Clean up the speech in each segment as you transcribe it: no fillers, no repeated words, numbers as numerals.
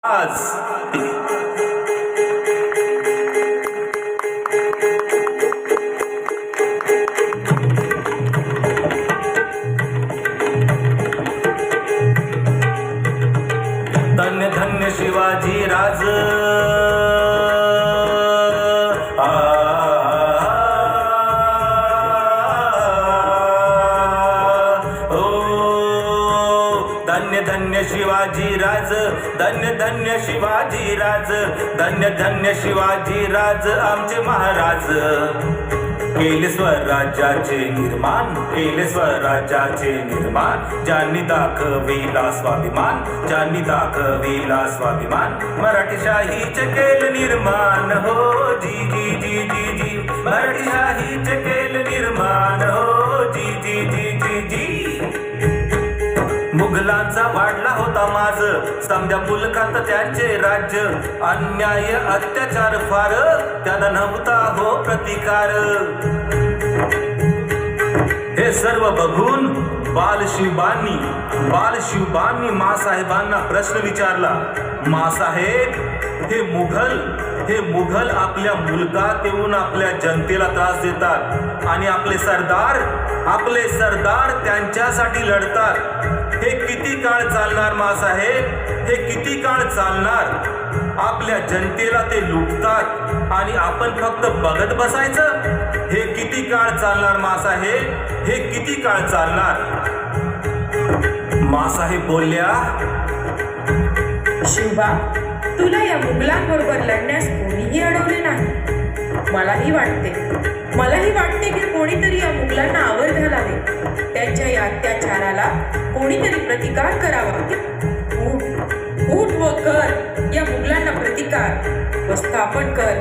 आज धन्य धन्य शिवाजी राज धन्य धन्य शिवाजी राज, धन्य धन्य शिवाजी राज, धन्य धन्य शिवाजी राज आमचे महाराज. केले स्वराज्याचे निर्माण, केले स्वराज्याचे निर्माण, ज्यांनी दाखविला स्वाभिमान, ज्यांनी दाखविला स्वाभिमान. मराठीशाहीचे केले निर्माण हो जी जी जी जी जी, मराठीशाहीचे केले निर्माण हो जी जी जी जी जी. मुघलांचा वाढला होता माज, समजा मुलकात त्यांचे राज्य. अन्याय अत्याचार फार, त्याला नव्हता हो प्रतिकार. हे सर्व बघून बालशिवबांनी मासाहेबांना प्रश्न विचारला. मासाहेब, हे मुघल आपल्या मुलकात येऊन आपल्या जनतेला त्रास देतात आणि आपले सरदार त्यांच्यासाठी लढतात. हे किती काळ चालणार मासाहेब, हे किती काळ चालणार? आपल्या जनतेला ते लुटतात आणि आपण फक्त बघत बसायचं. हे किती काळ चालणार मासाहेब, हे किती काळ चालणार? मासाहेब बोलल्या, शिवबा, तुला या मुघलांबरोबर लढण्यास कोणीही अडवले नाही. मलाही वाटते की कोणीतरी या मुघलांना आवर घालावे. त्यांच्या या अत्याचाराला कोणीतरी प्रतिकार करावा. उठ व कर या मुघलांना प्रतिकार व स्थापन कर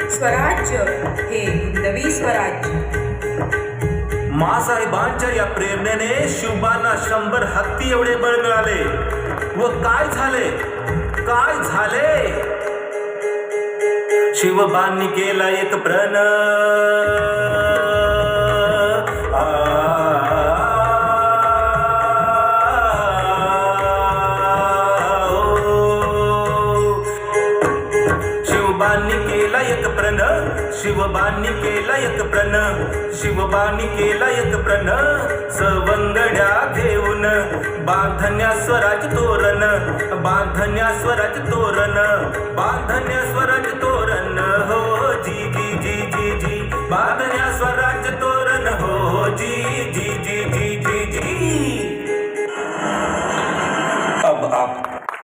स्वराज्य हे हिंदवी स्वराज्य. मासाहेबांच्या या प्रेरणेने शिवबांना 100 हत्ती एवढे बळ मिळाले. व काय झाले? शिवबांनी केला एक प्रण. शिवबांनी केला एक प्रण, सवंगड्या घेऊन बांधण्या स्वराज तोरण, बांधण्या स्वराज तोरण हो जी जी जी जी जी, बांधण्या स्वराज